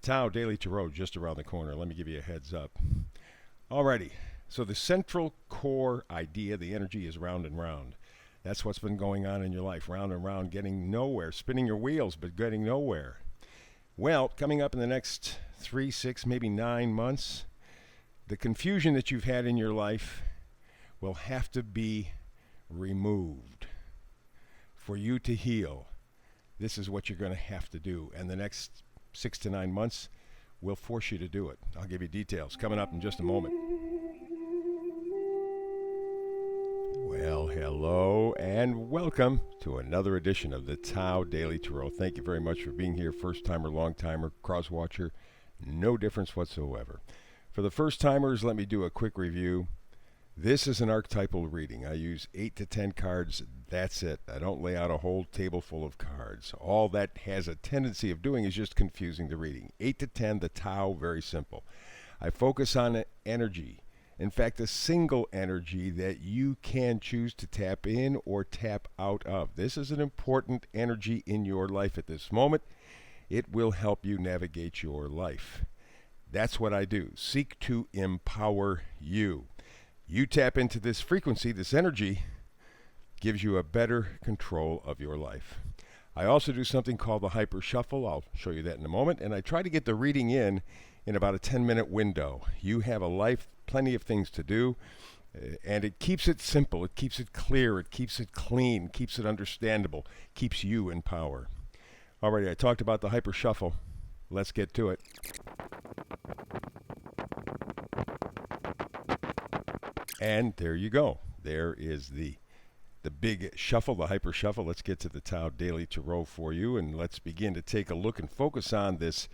Tao Daily Tarot just around the corner. Let me give you a heads up. Alrighty. So the central core idea, the energy is round and round. That's what's been going on in your life. Round and round, getting nowhere, spinning your wheels, but getting nowhere. Well, coming up in the next 3, 6, maybe 9 months, the confusion that you've had in your life will have to be removed for you to heal. This is what you're going to have to do. And the next 6 to 9 months will force you to do it. I'll give you details coming up in just a moment. Well, hello and welcome to another edition of the Tao Daily Tarot. Thank you very much for being here, first-timer, long-timer, cross-watcher, no difference whatsoever. For the first-timers, let me do a quick review. This is an archetypal reading. I use 8 to 10 cards. That's it. I don't lay out a whole table full of cards. All that has a tendency of doing is just confusing the reading. 8 to 10, the Tao, very simple. I focus on energy. In fact, a single energy that you can choose to tap in or tap out of. This is an important energy in your life at this moment. It will help you navigate your life. That's what I do. Seek to empower you. You tap into this frequency, this energy, gives you a better control of your life. I also do something called the hyper shuffle. I'll show you that in a moment. And I try to get the reading in about a 10-minute window. You have a life, plenty of things to do, and it keeps it simple. It keeps it clear. It keeps it clean. Keeps it understandable. Keeps you in power. Alrighty, I talked about the hyper shuffle. Let's get to it. And there you go. There is the big shuffle, the hyper shuffle. Let's get to the Tao Daily Tarot for you, and let's begin to take a look and focus on this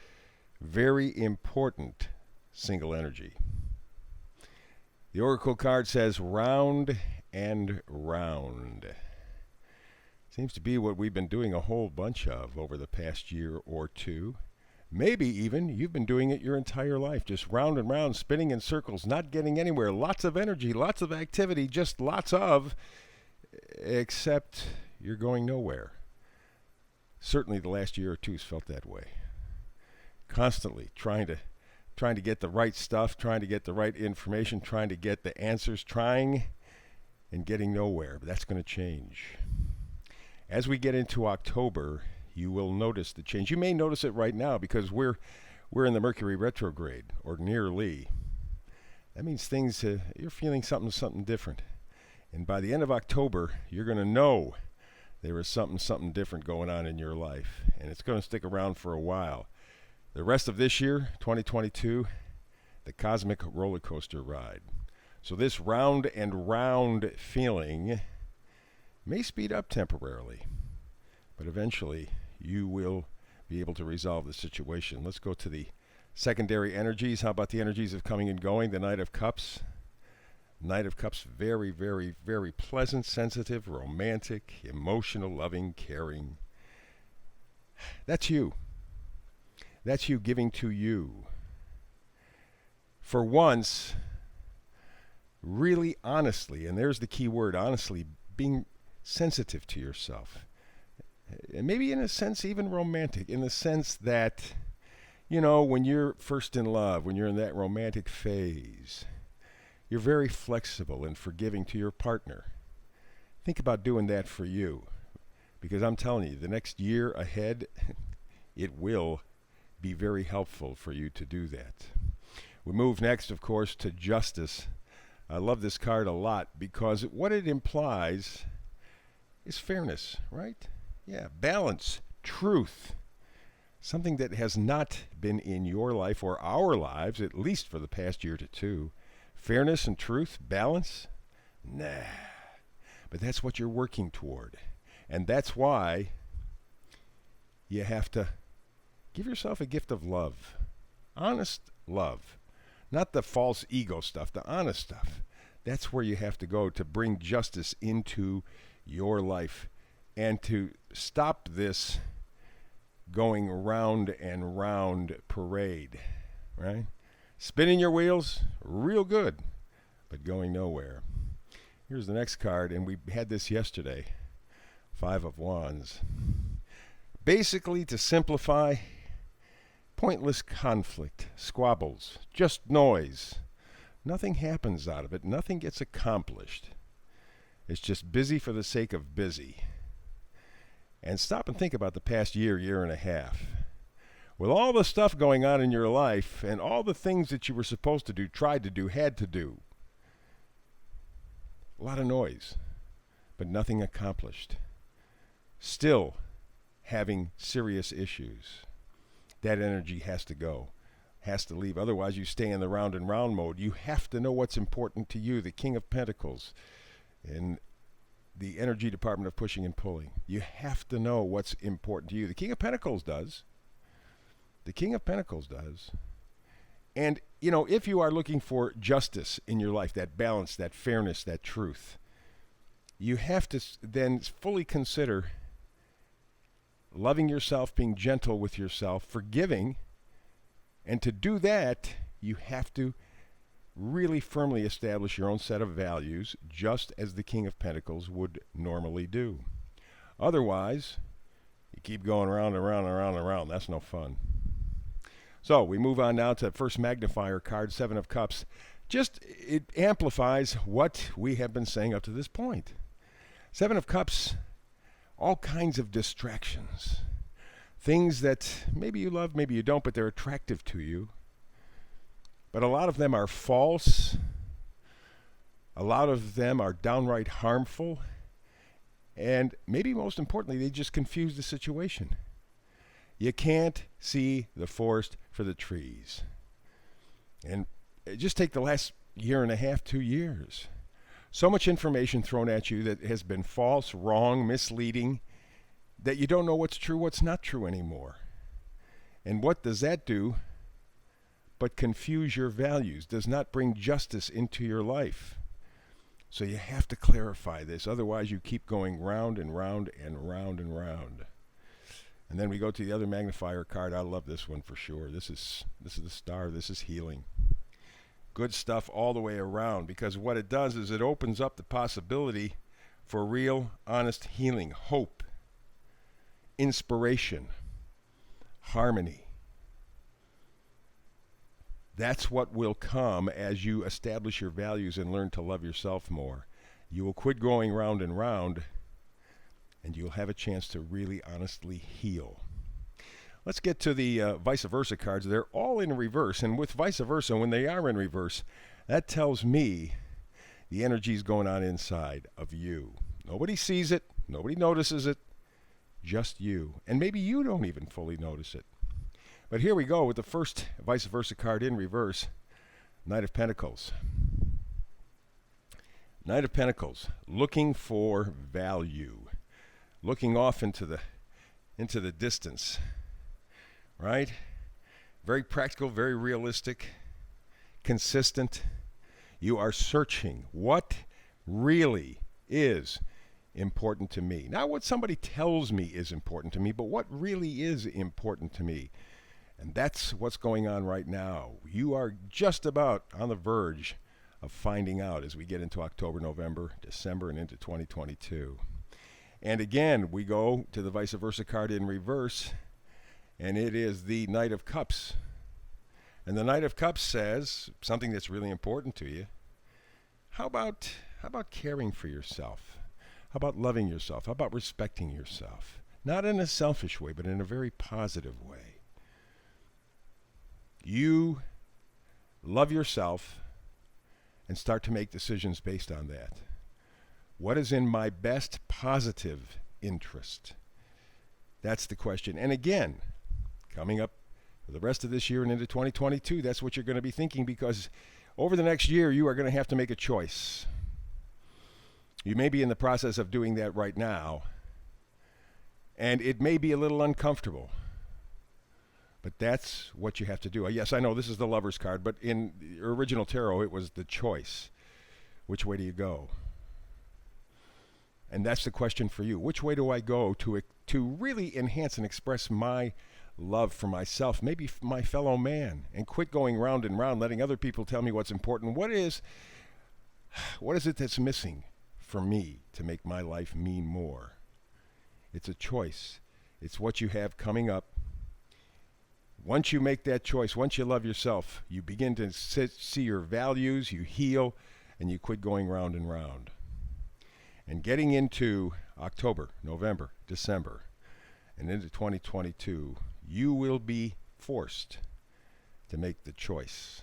very important single energy. The Oracle card says round and round. Seems to be what we've been doing a whole bunch of over the past year or two. Maybe even you've been doing it your entire life, just round and round, spinning in circles, not getting anywhere. Lots of energy, lots of activity, just lots of, except you're going nowhere. Certainly the last year or two has felt that way. Constantly trying to get the right stuff, trying to get the right information, trying to get the answers, trying and getting nowhere. But that's going to change. As we get into October, you will notice the change. You may notice it right now because we're in the Mercury retrograde, or nearly. That means things, you're feeling something different. And by the end of October, you're going to know there is something different going on in your life. And it's going to stick around for a while. The rest of this year, 2022, the cosmic roller coaster ride. So this round and round feeling may speed up temporarily, but eventually you will be able to resolve the situation. Let's go to the secondary energies. How about the energies of coming and going? The Knight of Cups. Knight of Cups, very, very, very pleasant, sensitive, romantic, emotional, loving, caring. That's you. That's you giving to you. For once, really honestly, and there's the key word, honestly, being sensitive to yourself. And maybe in a sense even romantic, in the sense that, when you're first in love, when you're in that romantic phase, you're very flexible and forgiving to your partner. Think about doing that for you, because I'm telling you, the next year ahead, it will be very helpful for you to do that. We move next, of course, to Justice. I love this card a lot because what it implies is fairness, right? Yeah, balance, truth. Something that has not been in your life or our lives, at least for the past year to two. Fairness and truth, balance? Nah. But that's what you're working toward. And that's why you have to give yourself a gift of love. Honest love. Not the false ego stuff, the honest stuff. That's where you have to go to bring justice into your life and to stop this going round and round parade, right? Spinning your wheels, real good, but going nowhere. Here's the next card, and we had this yesterday. 5 of Wands. Basically, to simplify, pointless conflict, squabbles, just noise. Nothing happens out of it. Nothing gets accomplished. It's just busy for the sake of busy. And stop and think about the past year, year and a half. With all the stuff going on in your life and all the things that you were supposed to do, tried to do, had to do. A lot of noise, but nothing accomplished. Still having serious issues. That energy has to go, has to leave. Otherwise, you stay in the round and round mode. You have to know what's important to you, the King of Pentacles, in the energy department of pushing and pulling. You have to know what's important to you. The King of Pentacles does. The King of Pentacles does. And, if you are looking for justice in your life, that balance, that fairness, that truth, you have to then fully consider loving yourself, being gentle with yourself, forgiving. And to do that, you have to really firmly establish your own set of values, just as the King of Pentacles would normally do. Otherwise, you keep going around and around and around and around. That's no fun. So we move on now to the first magnifier card, Seven of Cups. It amplifies what we have been saying up to this point. Seven of Cups, all kinds of distractions. Things that maybe you love, maybe you don't, but they're attractive to you. But a lot of them are false. A lot of them are downright harmful. And maybe most importantly, they just confuse the situation. You can't see the forest for the trees. And just take the last year and a half, 2 years. So much information thrown at you that has been false, wrong, misleading, that you don't know what's true, what's not true anymore. And what does that do but confuse your values, does not bring justice into your life. So you have to clarify this, otherwise you keep going round and round and round and round. And then we go to the other magnifier card. I love this one for sure. This is the star. This is healing. Good stuff all the way around, because what it does is it opens up the possibility for real, honest healing, hope, inspiration, harmony. That's what will come as you establish your values and learn to love yourself more. You will quit going round and round, and you'll have a chance to really honestly heal. Let's get to the vice versa cards. They're all in reverse, and with vice versa, when they are in reverse, that tells me the energy is going on inside of you. Nobody sees it. Nobody notices it. Just you. And maybe you don't even fully notice it. But here we go with the first vice versa card in reverse, Knight of Pentacles. Knight of Pentacles, looking for value, looking off into the distance, right? Very practical, very realistic, consistent. You are searching what really is important to me. Not what somebody tells me is important to me, but what really is important to me. And that's what's going on right now. You are just about on the verge of finding out as we get into October, November, December, and into 2022. And again, we go to the vice versa card in reverse, and it is the Knight of Cups. And the Knight of Cups says something that's really important to you. How about caring for yourself? How about loving yourself? How about respecting yourself? Not in a selfish way, but in a very positive way. You love yourself and start to make decisions based on that. What is in my best positive interest? That's the question. And again, coming up for the rest of this year and into 2022, that's what you're going to be thinking, because over the next year, you are going to have to make a choice. You may be in the process of doing that right now, and it may be a little uncomfortable. But that's what you have to do. Yes, I know this is the Lover's card, but in the original tarot, it was the choice. Which way do you go? And that's the question for you. Which way do I go to really enhance and express my love for myself, maybe my fellow man, and quit going round and round, letting other people tell me what's important? What is it that's missing for me to make my life mean more? It's a choice. It's what you have coming up Once you make that choice, once you love yourself, you begin to see your values, you heal, and you quit going round and round. And getting into October, November, December, and into 2022, you will be forced to make the choice.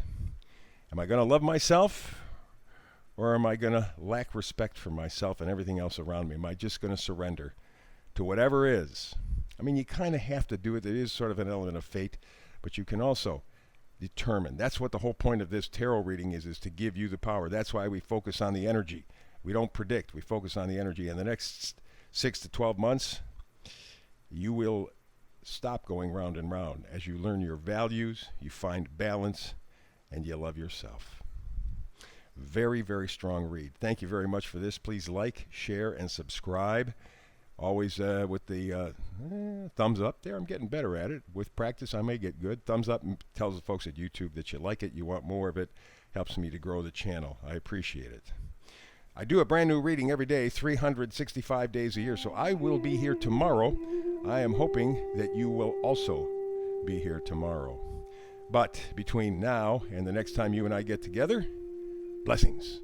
Am I going to love myself, or am I going to lack respect for myself and everything else around me? Am I just going to surrender to whatever is? I mean, you kind of have to do it. It is sort of an element of fate, but you can also determine. That's what the whole point of this tarot reading is to give you the power. That's why we focus on the energy. We don't predict. We focus on the energy. In the next 6 to 12 months, you will stop going round and round. As you learn your values, you find balance, and you love yourself. Very, very strong read. Thank you very much for this. Please like, share, and subscribe. Always with the thumbs up there. I'm getting better at it. With practice, I may get good. Thumbs up tells the folks at YouTube that you like it, you want more of it. Helps me to grow the channel. I appreciate it. I do a brand new reading every day, 365 days a year, so I will be here tomorrow. I am hoping that you will also be here tomorrow. But between now and the next time you and I get together, blessings.